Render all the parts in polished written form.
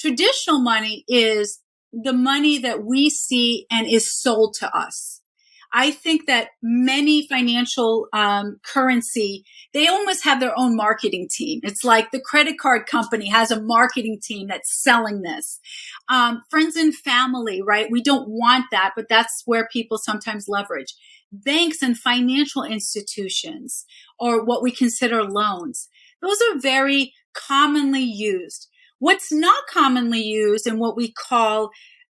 Traditional money is the money that we see and is sold to us. I think that many financial currency, they almost have their own marketing team. It's like the credit card company has a marketing team that's selling this. Friends and family, right? We don't want that, but that's where people sometimes leverage. Banks and financial institutions, or what we consider loans, those are very commonly used. What's not commonly used and what we call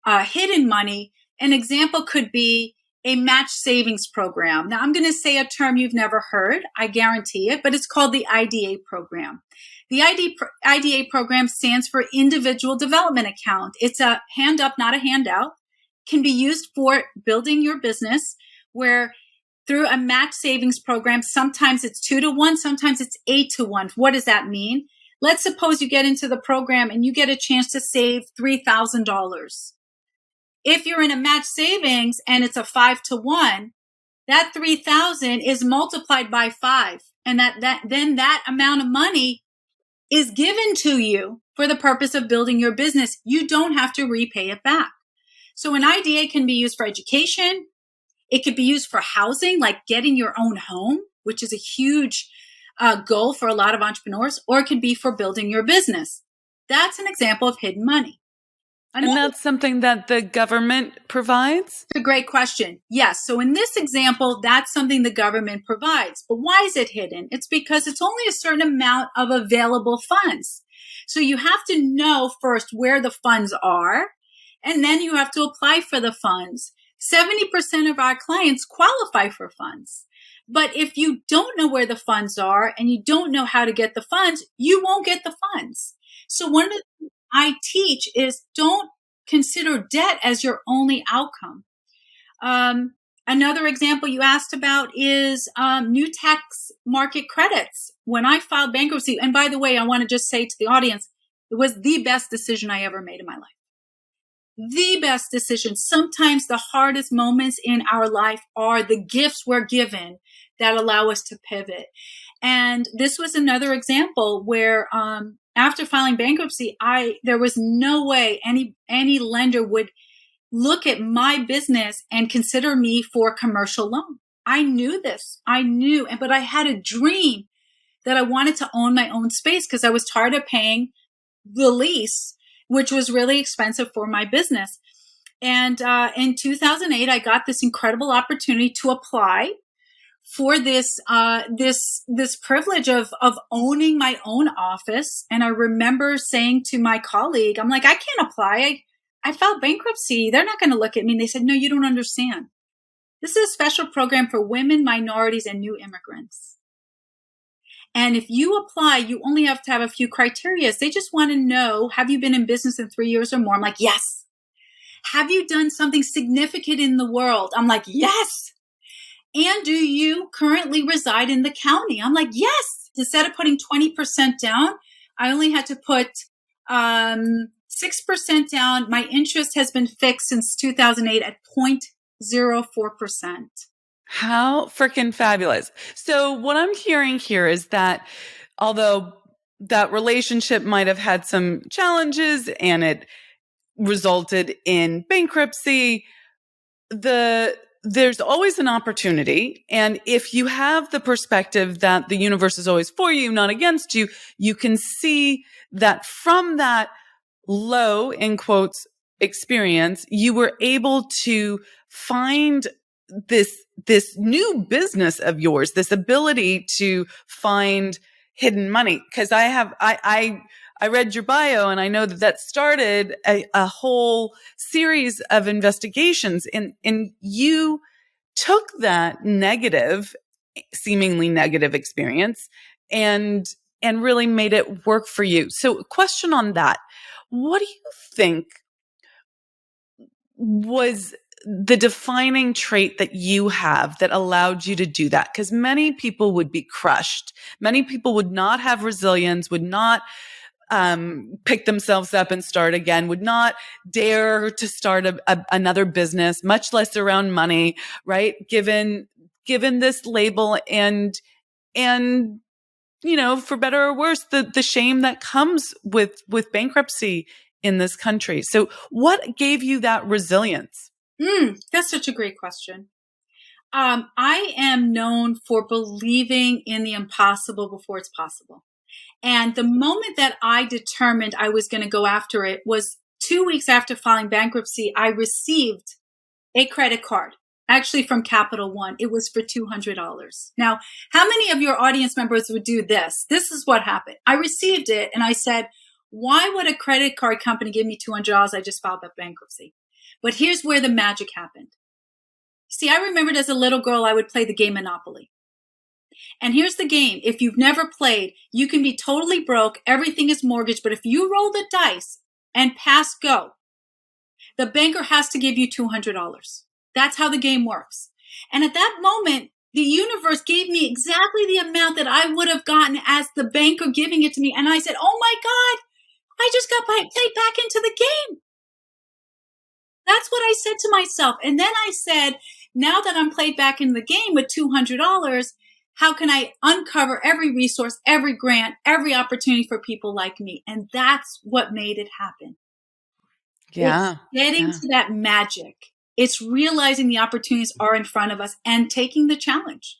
hidden money, an example could be a match savings program. Now, I'm going to say a term you've never heard. I guarantee it, but it's called the IDA program. The IDA program stands for Individual Development Account. It's a hand up, not a handout. Can be used for building your business, where through a match savings program, sometimes it's 2-to-1, sometimes it's 8-to-1. What does that mean? Let's suppose you get into the program and you get a chance to save $3,000. If you're in a match savings and it's a 5-to-1, that 3,000 is multiplied by 5. And then that amount of money is given to you for the purpose of building your business. You don't have to repay it back. So an IDA can be used for education. It could be used for housing, like getting your own home, which is a huge goal for a lot of entrepreneurs, or it could be for building your business. That's an example of hidden money. And that's something that the government provides? It's a great question. Yes. So in this example, that's something the government provides. But why is it hidden? It's because it's only a certain amount of available funds. So you have to know first where the funds are, and then you have to apply for the funds. 70% of our clients qualify for funds. But if you don't know where the funds are and you don't know how to get the funds, you won't get the funds. So one of the things I teach is don't consider debt as your only outcome. Another example you asked about is new tax market credits. When I filed bankruptcy, and by the way, I want to just say to the audience, it was the best decision I ever made in my life. The best decision. Sometimes the hardest moments in our life are the gifts we're given that allow us to pivot. And this was another example where after filing bankruptcy, there was no way any lender would look at my business and consider me for a commercial loan. I knew this. But I had a dream that I wanted to own my own space because I was tired of paying the lease, which was really expensive for my business. And in 2008, I got this incredible opportunity to apply for this privilege of owning my own office. And I remember saying to my colleague, I'm like, I can't apply. I filed bankruptcy. They're not going to look at me. And they said, no, you don't understand. This is a special program for women, minorities, and new immigrants. And if you apply, you only have to have a few criteria. They just want to know, have you been in business in 3 years or more? I'm like, yes. Have you done something significant in the world? I'm like, yes. And do you currently reside in the county? I'm like, yes. Instead of putting 20% down, I only had to put 6% down. My interest has been fixed since 2008 at 0.04%. How freaking fabulous. So what I'm hearing here is that although that relationship might have had some challenges and it resulted in bankruptcy, there's always an opportunity. And if you have the perspective that the universe is always for you, not against you, you can see that from that low, in quotes, experience, you were able to find this new business of yours, this ability to find hidden money. Cause I read your bio and I know that started a whole series of investigations, and you took that seemingly negative experience and really made it work for you. So a question on that. What do you think was the defining trait that you have that allowed you to do that? Because many people would be crushed. Many people would not have resilience, would not pick themselves up and start again, would not dare to start another business, much less around money, right? Given this label and you know, for better or worse, the shame that comes with bankruptcy in this country. So what gave you that resilience? That's such a great question. I am known for believing in the impossible before it's possible. And the moment that I determined I was going to go after it was 2 weeks after filing bankruptcy. I received a credit card, actually from Capital One. It was for $200. Now, how many of your audience members would do this? This is what happened. I received it and I said, why would a credit card company give me $200? I just filed bankruptcy. But here's where the magic happened. See, I remembered as a little girl, I would play the game Monopoly. And here's the game. If you've never played, you can be totally broke. Everything is mortgaged. But if you roll the dice and pass go, the banker has to give you $200. That's how the game works. And at that moment, the universe gave me exactly the amount that I would have gotten as the banker giving it to me. And I said, oh my God, I just got played back into the game. That's what I said to myself. And then I said, now that I'm played back in the game with $200, how can I uncover every resource, every grant, every opportunity for people like me? And that's what made it happen. Yeah. It's getting to that magic. It's realizing the opportunities are in front of us and taking the challenge.